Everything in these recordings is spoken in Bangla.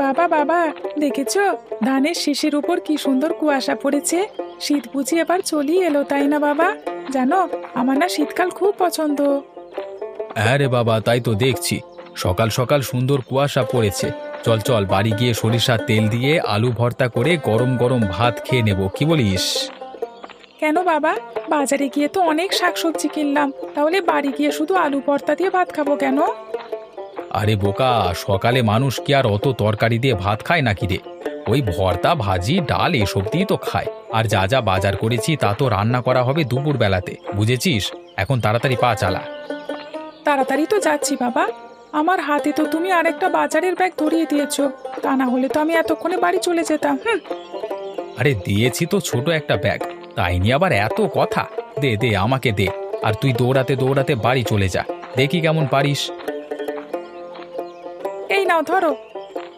বাবা বাবা, দেখেছো ধানের শীষের উপর কি সুন্দর কুয়াশা পড়েছে। শীত বুঝি এবার চলেই এলো, তাই না বাবা? জানো, আমার না শীতকাল খুব পছন্দ। হ্যাঁ রে বাবা, তাই তো দেখছি। সকাল সকাল সুন্দর কুয়াশা পড়েছে। চল চল, বাড়ি গিয়ে সরিষার তেল দিয়ে আলু ভর্তা করে গরম গরম ভাত খেয়ে নেব, কি বলিস? কেন বাবা, বাজারে গিয়ে তো অনেক শাকসবজি কিনলাম, তাহলে বাড়ি গিয়ে শুধু আলু ভর্তা দিয়ে ভাত খাবো কেন? আরে বোকা, সকালে মানুষ কি আর অত তরকারি দিয়ে ভাত খায় নাকি রে? ওই ভর্তা ভাজি ডাল এসব দিয়েই তো খায়। আর যা যা বাজার করেছি তা তো রান্না করা হবে দুপুর বেলাতে, বুঝেছিস? এখন তাড়াতাড়ি পা চালা। তাড়াতাড়ি তো যাচ্ছি বাবা। আমার হাতে তো তুমি আরেকটা বাজারের ব্যাগ ধরিয়ে দিয়েছো, তা না হলে তো আমি এতক্ষণে বাড়ি চলে যেতাম। আরে দিয়েছি তো ছোট একটা ব্যাগ, তাই নিয়ে আবার এত কথা? দে দে, আমাকে দে। আর তুই দৌড়াতে দৌড়াতে বাড়ি চলে যা, দেখি কেমন পারিস। এই নাও ধরো,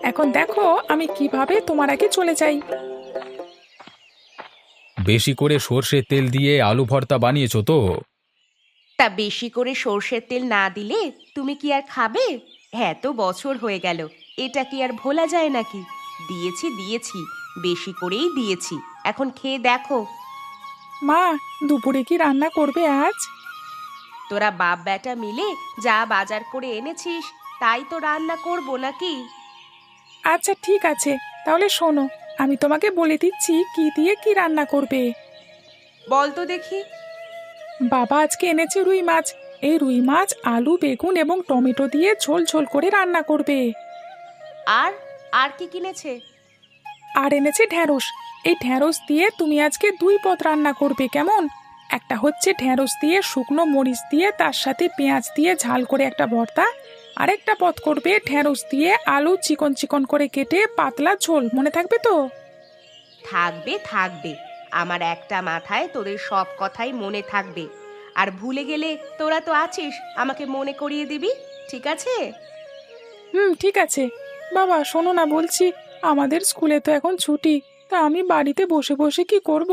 এখন দেখো আমি কিভাবে তোমার আগে চলে যাই। বেশি করে সর্ষের তেল দিয়ে আলু ভর্তা বানিয়েছো তো? তা বেশি করে সর্ষের তেল না দিলে তুমি কি আর খাবে? এত বছর হয়ে গেল, এটা কি আর ভোলা যায় নাকি? দিয়েছি দিয়েছি, বেশি করেই দিয়েছি, এখন খেয়ে দেখো। মা, দুপুরে কি রান্না করবে আজ? তোরা বাপ বেটা মিলে যা বাজার করে এনেছিস তাই তো রান্না করবো নাকি? আচ্ছা ঠিক আছে, তাহলে শোনো, আমি তোমাকে বলে দিচ্ছি কি দিয়ে কি রান্না করবে। বল তো দেখি। বাবা আজকে এনেছে রুই মাছ। এই রুই মাছ আলু বেগুন এবং টমেটো দিয়ে ঝোল ঝোল করে রান্না করবে। আর আর কি কিনেছে? আর এনেছে ঢ্যাঁড়স। এই ঢ্যাঁড়স দিয়ে তুমি আজকে দুই পদ রান্না করবে, কেমন? একটা হচ্ছে ঢ্যাঁড়স দিয়ে শুকনো মরিচ দিয়ে তার সাথে পেঁয়াজ দিয়ে ঝাল করে একটা ভর্তা। আরেকটা পদ করবে ঢ্যাঁড়স দিয়ে আলু চিকন চিকন করে কেটে পাতলা ঝোল, মনে থাকবে তো? থাকবে থাকবে, আমার একটা মাথায় তোদের সব কথাই মনে থাকবে। আর ভুলে গেলে তোরা তো আছিস, আমাকে মনে করিয়ে দিবি, ঠিক আছে? ঠিক আছে। বাবা শোনো না, বলছি আমাদের স্কুলে তো এখন ছুটি, তা আমি বাড়িতে বসে বসে কি করব?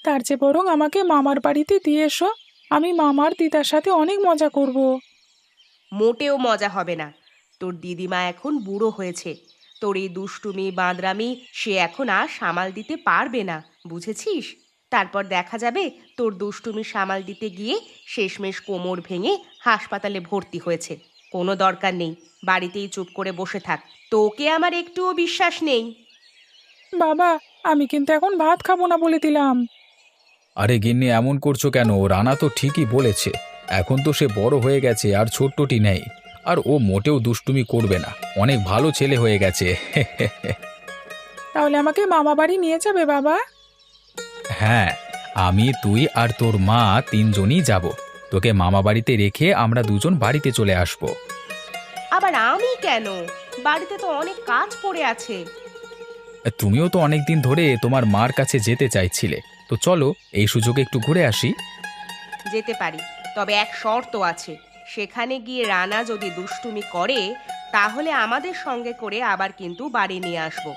তার চেয়ে বরং আমাকে মামার বাড়িতে দিয়ে এসো। আমি মামার দিদার সাথে অনেক মজা করব। মোটেও মজা হবে না। তোর দিদিমা এখন বুড়ো হয়েছে, তোর এই দুষ্টুমি বাঁদরামি সে এখন আর সামাল দিতে পারবে না, বুঝেছিস? তারপর দেখা যাবে তোর দুষ্টুমি সামাল দিতে গিয়ে শেষমেশ কোমর ভেঙে হাসপাতালে ভর্তি হয়েছে। কোনো দরকার নেই, বাড়িতেই চুপ করে বসে থাক। তোকে আমার একটুও বিশ্বাস নেই। বাবা, আমি কিন্তু এখন ভাত খাবো না বলে দিলাম। আরে গিন্নি, এমন করছো কেন? রানা তো ঠিকই বলেছে। এখন তো সে বড় হয়ে গেছে, আর ছোট্টটি নেই। আর ও মোটেও দুষ্টুমি করবে না, অনেক ভালো ছেলে হয়ে গেছে। তাহলে আমাকে মামা বাড়ি নিয়ে যাবে বাবা? হ্যাঁ, আমি তুই আর তোর মা তিনজনই যাব। তোকে মামা বাড়িতে রেখে আমরা দুজন বাড়িতে চলে আসব। আবার আমি কেন? বাড়িতে তো অনেক কাজ পড়ে আছে। তুমিও তো অনেক দিন ধরে তোমার মার কাছে যেতে চাইছিলে, তো চলো এই সুযোগে একটু ঘুরে আসি। যেতে পারি, তবে এক শর্ত আছে। সেখানে গিয়ে রানা যদি দুষ্টুমি করে তাহলে আমাদের সঙ্গে করে আবার কিন্তু বাড়ি নিয়ে আসবো।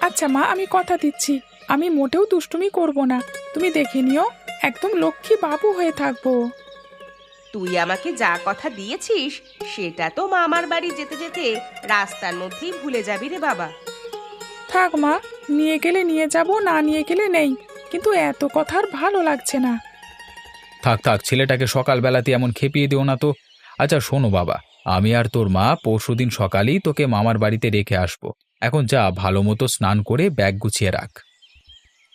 আচ্ছা মা, আমি কথা দিচ্ছি আমি মোটেও দুষ্টুমি করব না। তুমি দেখে নিও, একদম লক্ষ্মী বাবু হয়ে থাকবো। তুই আমাকে যা কথা দিয়েছিস সেটা তো মামার বাড়ি যেতে যেতে রাস্তার মধ্যেই ভুলে যাবি রে বাবা। থাক মা, নিয়ে গেলে নিয়ে যাব, না নিয়ে গেলে নেই, কিন্তু এত কথা আর ভালো লাগছে না। থাক থাক, ছেলেটাকে সকালবেলাতে এমন খেপিয়ে দিও না তো। আচ্ছা শোনো বাবা, আমি আর তোর মা পরশুদিন সকালেই তোকে মামার বাড়িতে রেখে আসবো। এখন যা, ভালো মতো স্নান করে ব্যাগ গুছিয়ে রাখ।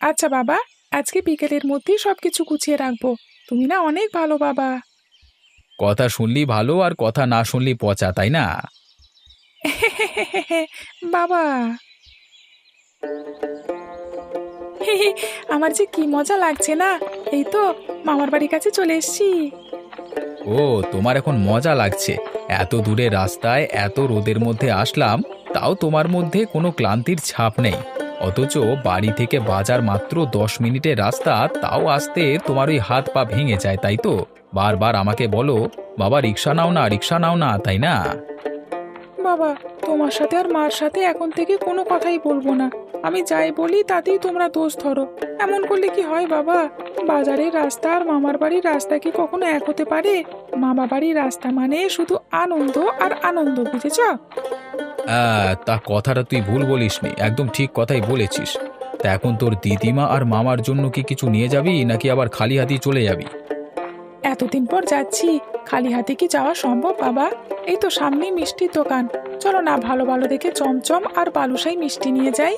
আচ্ছা বাবা, আজকে বিকেলের মধ্যেই সবকিছু গুছিয়ে রাখবো। তুমি না অনেক ভালো বাবা। কথা শুনলি ভালো, আর কথা না শুনলি পচা, তাই না? বাবা, আমার যে কি মজা লাগছে না। এই তো মামার বাড়ির কাছে চলে এসেছি। ও, তোমার এখন মজা লাগছে? এত দূরের রাস্তায় এত রোদের মধ্যে আসলাম, তাও তোমার মধ্যে কোনো ক্লান্তির ছাপ নেই। অথচ বাড়ি থেকে বাজার মাত্র 10 মিনিটের রাস্তা, তাও আসতে তোমার ওই হাত পা ভেঙে যায়, তাই তো? বারবার আমাকে বলো, বাবা রিক্সা নাও না, রিক্সা নাও না, তাই না? বাবা, তোমার সাথে আর মার সাথে এখন থেকে কোনো কথাই বলবো না। আমি যাই বলি তাতেই তোমরা দোষ ধরো। এমন করলে কি হয় বাবা? বাজারের রাস্তা আর মামার বাড়ির রাস্তা কি কখনো এক হতে পারে? মামা বাড়ির রাস্তা মানে শুধু আনন্দ আর আনন্দ, বুঝেছ? তা কথাটা তুই ভুল বলিসনি, একদম ঠিক কথাই বলেছিস। তা এখন তোর দিদিমা আর মামার জন্য কি কিছু নিয়ে যাবি নাকি আবার খালি হাতেই চলে যাবি? এতদিন পর যাচ্ছি, খালি হাতে কি যাওয়া সম্ভব বাবা? এই তো সামনেই মিষ্টির দোকান, চলো না ভালো ভালো দেখে চমচম আর বালুশাই মিষ্টি নিয়ে যাই।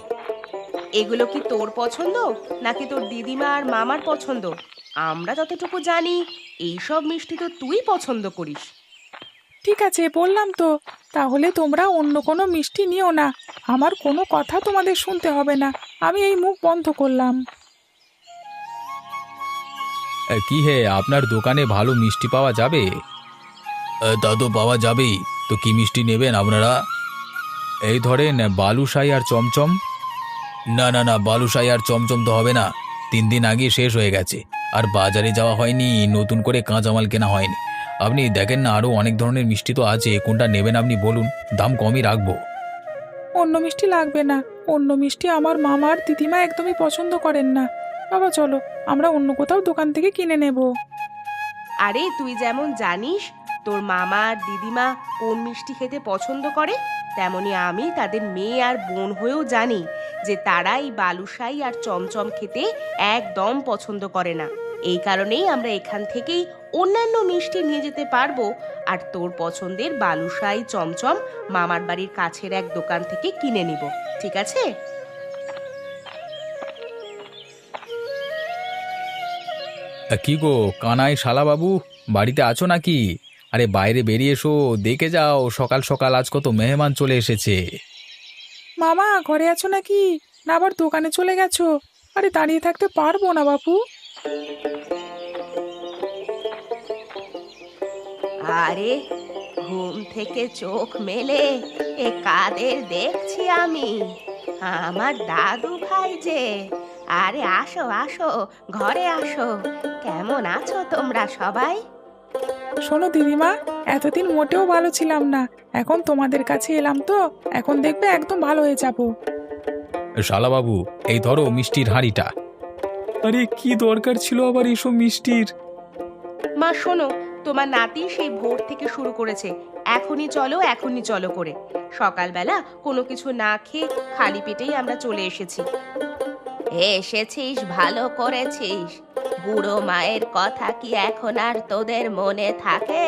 এগুলো কি তোর পছন্দ নাকি তোর দিদিমা আর মামার পছন্দ? আমরা যতটুকু জানি এইসব মিষ্টি তো তুই পছন্দ করিস। ঠিক আছে বললাম তো, তাহলে তোমরা অন্য কোনো মিষ্টি নিও না, আমার কোনো কথা তোমাদের শুনতে হবে না, আমি এই মুখ বন্ধ করলাম। কি হে, আপনার দোকানে ভালো মিষ্টি পাওয়া যাবে? তা তো পাওয়া যাবেই। তো কি মিষ্টি নেবেন আপনারা? এই ধরেন বালুশাই আর চমচম। না না না, বালুশাই আর চমচম তো হবে না, 3 দিন আগে শেষ হয়ে গেছে। আর বাজারে যাওয়া হয়নি, নতুন করে কাঁচামাল কেনা হয়নি। আপনি দেখেন না, আরও অনেক ধরনের মিষ্টি তো আছে, কোনটা নেবেন আপনি বলুন, দাম কমই রাখবো। অন্য মিষ্টি লাগবে না, অন্য মিষ্টি আমার মামা আর দিদিমা একদমই পছন্দ করেন না। বাবা চলো, আমরা অন্য কোথাও দোকান থেকে কিনে নেব। আরে তুই যেমন জানিস তোর মামা আর দিদিমা কোন মিষ্টি খেতে পছন্দ করে, তেমনি আমি তাদের মেয়ে আর বোন হয়েও জানি যে তারা এই বালুশাই আর চমচম খেতে একদম পছন্দ করে না। এই কারণেই আমরা এখান থেকেই অন্যান্য মিষ্টি নিয়ে যেতে পারবো, আর তোর পছন্দের বালুশাই চমচম মামার বাড়ির কাছের এক দোকান থেকে কিনে নিব। ঠিক আছে? কি গো কানাই শালাবাবু, বাড়িতে আছো নাকি? আরে বাইরে বেরিয়ে এসো, দেখে যাও সকাল সকাল আজ কত মেহমান চলে এসেছে। মামা ঘরে আছো নাকি, না আবার দোকানে চলে গেছো? আরে দাঁড়িয়ে থাকতে পারবো না বাপু। আরে ঘুম থেকে চোখ মেলে এ কাদের দেখছি আমি? আমার দাদু ভাই যে। আরে আসো আসো, ঘরে আসো। কেমন আছো তোমরা সবাই? শোনো দিদিমা, এতদিন মোটেও ভালো ছিলাম না, এখন তোমাদের কাছে এলাম তো, এখন দেখবে একদম ভালো হয়ে যাবো। শালাবাবু, এই ধরো মিষ্টির হাঁড়িটা। আরে কি দরকার ছিল আবার এইসব মিষ্টির? মা শোনো, তোমার নাতি সেই ভোর থেকে শুরু করেছে এখনই চলো করে। সকালবেলা কোনো কিছু না খেয়ে খালি পেটেই আমরা চলে এসেছি। এসেছিস ভালো করেছিস। বুড়ো মায়ের কথা কি এখন আর তোদের মনে থাকে?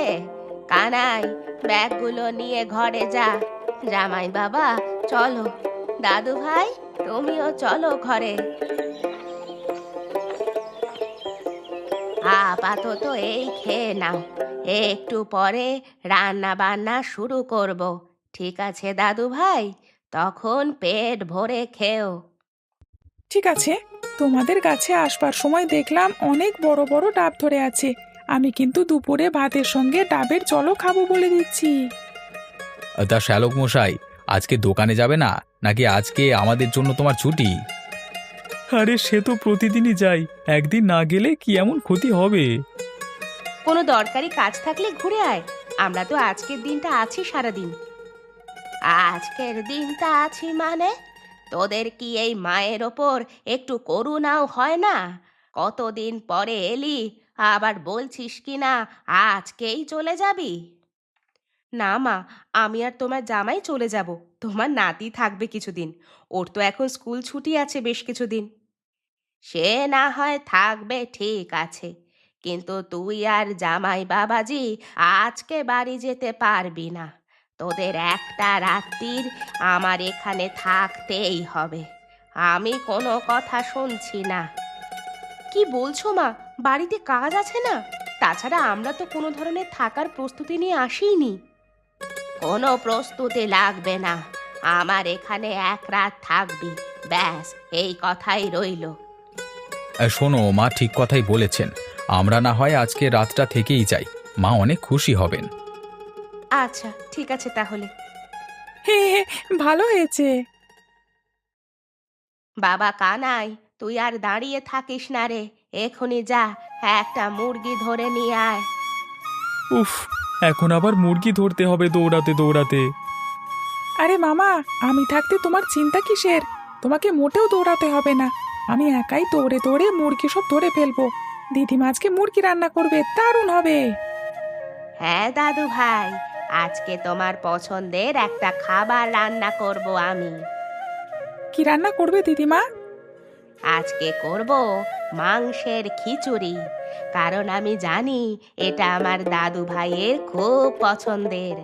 কানাই, ব্যাগগুলো নিয়ে ঘরে যা। জামাই বাবা চলো, দাদু ভাই তুমিও চলো ঘরে। আপাতত এই খেয়ে নাও, একটু পরে রান্না বান্না শুরু করব। ঠিক আছে দাদু ভাই, তখন পেট ভরে খেও। ঠিক আছে, তোমাদের কাছে আসবার সময় দেখলাম অনেক বড় বড় ডাব ধরে আছে, আমি কিন্তু দুপুরে ভাতের সঙ্গে ডাবের জলও খাবো বলে দিচ্ছি। তা শ্যালক মশাই, আজকে দোকানে যাবে না নাকি আজকে আমাদের জন্য তোমার ছুটি? আরে সে তো প্রতিদিনই যাই, একদিন না গেলে কি এমন ক্ষতি হবে? কোনো দরকারি কাজ থাকলে ঘুরে আয়, আমরা তো আজকের দিনটা আছি সারাদিন। আজকের দিনটা আছি মানে? তোদের কি এই মায়ের ওপর একটু করুণাও হয় না? কতদিন পরে এলি, আবার বলছিস কি না আজকেই চলে যাবি? না মা, আমি আর তোমার জামাই চলে যাব, তোমার নাতি থাকবে কিছুদিন। ওর তো এখন স্কুল ছুটি আছে বেশ কিছুদিন। সে না হয় থাকবে, ঠিক আছে, কিন্তু তুই আর জামাই বাবাজি আজকে বাড়ি যেতে পারবি না। তোদের একটা রাত্রির আমার এখানে থাকতেই হবে। আমি কোনো কথা শুনছি না। কি বলছো মা, বাড়িতে কাজ আছে না? তাছাড়া আমরা তো কোনো ধরনের থাকার প্রস্তুতি নিয়ে আসিনি। কোনো প্রস্তুতি লাগবে না, আমার এখানে এক রাত থাকবি, ব্যাস এই কথাই রইলো। শোনো, মা ঠিক কথাই বলেছেন, আমরা না হয় আজকে রাতটা থেকেই যাই, মা অনেক খুশি হবেন। আচ্ছা ঠিক আছে তাহলে। হে হে, ভালো হয়েছে। বাবা কানাই, তুই আর দাঁড়িয়ে থাকিস না রে, এখনই যা একটা মুরগি ধরে নিয়ে আয়। উফ, এখন আবার মুরগি ধরতে হবে দৌড়াতে দৌড়াতে। আরে মামা, আমি থাকতে তোমার চিন্তা কিসের? তোমাকে মোটেও দৌড়াতে হবে না, আমি একাই দৌড়ে দৌড়ে মুরগি সব ধরে ফেলবো। দিদিমা আজকে মুরগি রান্না করবে, দারুণ হবে। হ্যাঁ দাদু ভাই, আজকে তোমার পছন্দের একটা খাবার রান্না করব আমি। কি রান্না করবে দিদিমা? আজকে করব মাংসের খিচুড়ি, কারণ আমি জানি এটা আমার দাদু ভাইয়ের খুব পছন্দের,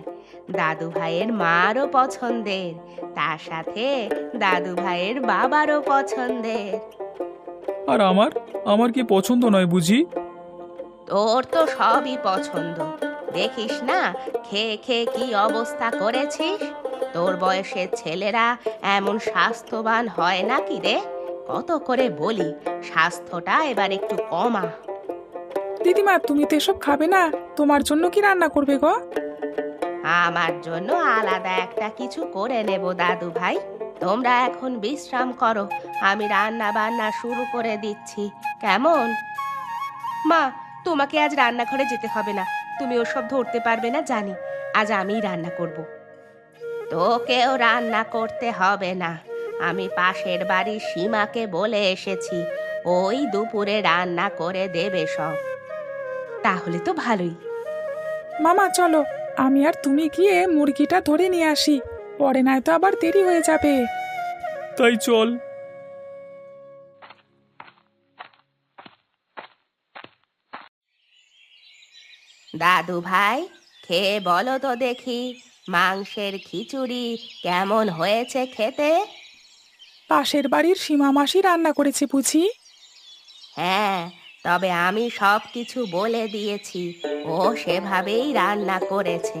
দাদু ভাইয়ের মারও পছন্দের, তার সাথে দাদু ভাইয়ের বাবারও পছন্দের। আর আমার আমার কি পছন্দ নয় বুঝি? তোর তো সবই পছন্দ, দেখিস না খেয়ে খেয়ে কি অবস্থা করেছিস। তোর বয়সের ছেলেরা এমন স্বাস্থ্যবান হয় নাকি রে? কত করে বলি স্বাস্থ্যটা এবার একটু কমা। দিদিমা তুমি তো এসব খাবে না, তোমার জন্য কি রান্না করবে গো? আমার জন্য আলাদা একটা কিছু করে নেব দাদু ভাই। তোমরা এখন বিশ্রাম করো, আমি রান্না বান্না শুরু করে দিচ্ছি, কেমন? মা, তোমাকে আজ রান্নাঘরে যেতে হবে না, তুমি ওসব ধরতে পারবে না জানি, আজ আমিই রান্না করব। তোকেও রান্না করতে হবে না, আমি পাশের বাড়ির সীমাকে বলে এসেছি, ওই দুপুরে রান্না করে দেবে সব। তাহলে তো ভালোই। মামা চলো, আমি আর তুমি গিয়ে মুরগিটা ধরে নিয়ে আসি, পরে নয়তো আবার দেরি হয়ে যাবে। তাই চল। দাদু ভাই, খেয়ে বলো তো দেখি মাংসের খিচুড়ি কেমন হয়েছে খেতে? পাশের বাড়ির সীমা মাসি রান্না করেছে বুঝি? হ্যাঁ, তবে আমি সব কিছু বলে দিয়েছি, ও সেভাবেই রান্না করেছে।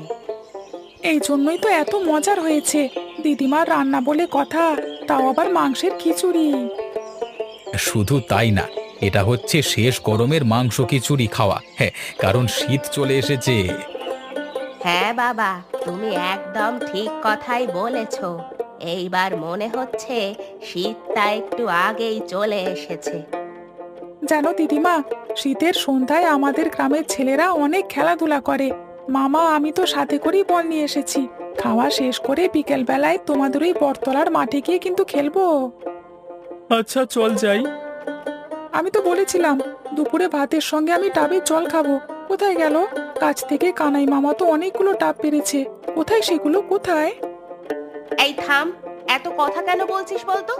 এই জন্যই তো এত মজার হয়েছে, দিদিমার রান্না বলে কথা, তাও আবার মাংসের খিচুড়ি। শুধু তাই না, এটা হচ্ছে শেষ গরমের মাংস খিচুড়ি খাওয়া, হ্যাঁ, কারণ শীত চলে এসেছে। হ্যাঁ বাবা, তুমি একদম ঠিক কথাই বলেছ। এইবার মনে হচ্ছে শীতটা একটু আগেই চলে এসেছে। জানো দিদিমা, শীতের সন্ধ্যায় আমাদের গ্রামের ছেলেরা অনেক খেলাধুলা করে। মামা আমি তো সাথে করেই বল নিয়ে এসেছি, খাওয়া শেষ করে বিকেল বেলায় তোমাদের ওই বটতলার মাঠে গিয়ে কিন্তু খেলবো। আচ্ছা চল যাই। আমি তো বলেছিলাম দুপুরে ভাতের সঙ্গে আমি ডাবের জল খাবো, কোথায় গেল? কাছ থেকে কানাই মামা তো অনেকগুলো ডাব পেরেছে, কোথায় সেগুলো, কোথায়? এই থাম, এত কথা কেন বলছিস বলতো?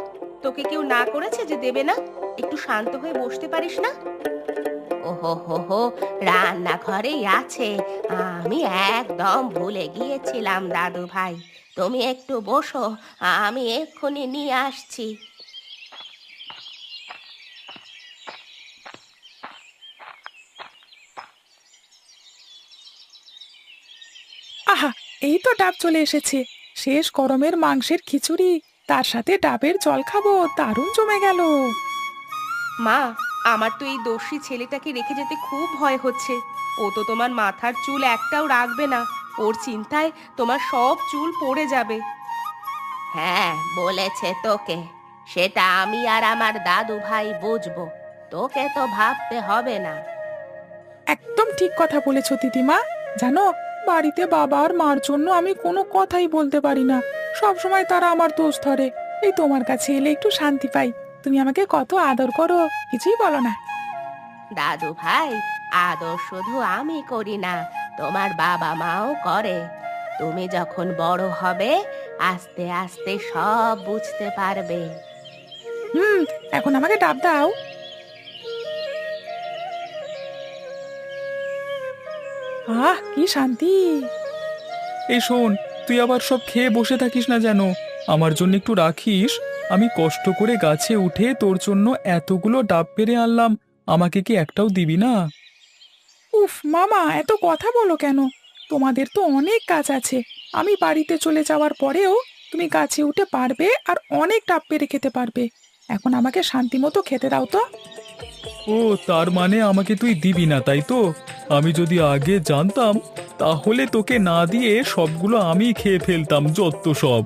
তোকে কেউ না করেছে যে দেবে না? একটু শান্ত হয়ে বসতে পারিস না? ওহো হো হো, রান্নাঘরেই আছে, আমি একদম ভুলে গিয়েছিলাম দাদু ভাই। তুমি একটু বসো, আমি এক্ষুনি নিয়ে আসছি। আহা, এই তো ডাব চলে এসেছে, শেষ গরমের মাংসের খিচুড়ি, তার সাথে ডাবের জল খাবো, দারুণ জমে গেল। মা, আমার তো এই দস্যি ছেলেটাকে রেখে যেতে খুব ভয় হচ্ছে। ও তো তোমার মাথার চুল একটাও রাখবে না, ওর চিন্তায় তোমার সব চুল পড়ে যাবে। হ্যাঁ, বলেছে তোকে, সেটা আমি আর আমার দাদু ভাই বুঝবো, তোকে তো ভাবতে হবে না। একদম ঠিক কথা বলেছো দিদিমা। জানো, বাড়িতে বাবা আর মার জন্য আমি কোনো কথাই বলতে পারি না, সব সময় তারা আমার দোষ ধরে। এই তোমার কাছে এলে একটু শান্তি পাই, তুমি আমাকে কত আদর করো, কিছুই বলো না। দাদু ভাই, আদর শুধু আমি করি না, তোমার বাবা মাও করে। তুমি যখন বড় হবে আস্তে আস্তে সব বুঝতে পারবে। হুম, এখন আমাকে ডাব দাও। আহ কি শান্তি। এই শোন, তুই আবার সব খেয়ে বসে থাকিস না যেন, আমার জন্য একটু রাখিস। আমি কষ্ট করে গাছে উঠে তোর জন্য এতগুলো ডাব পেড়ে আনলাম, আমাকে কি একটাও দিবি না? উফ মামা, এত কথা বলো কেন? তোমাদের তো অনেক কাজ আছে, আমি বাড়িতে চলে যাওয়ার পরেও তুমি গাছে উঠে পারবে আর অনেক ডাব পেরে খেতে পারবে। এখন আমাকে শান্তি মতো খেতে দাও তো। ও, তার মানে আমাকে তুই দিবি না, তাই তো? আমি যদি আগে জানতাম তাহলে তোকে না দিয়ে সবগুলো আমি খেয়ে ফেলতাম, যত সব।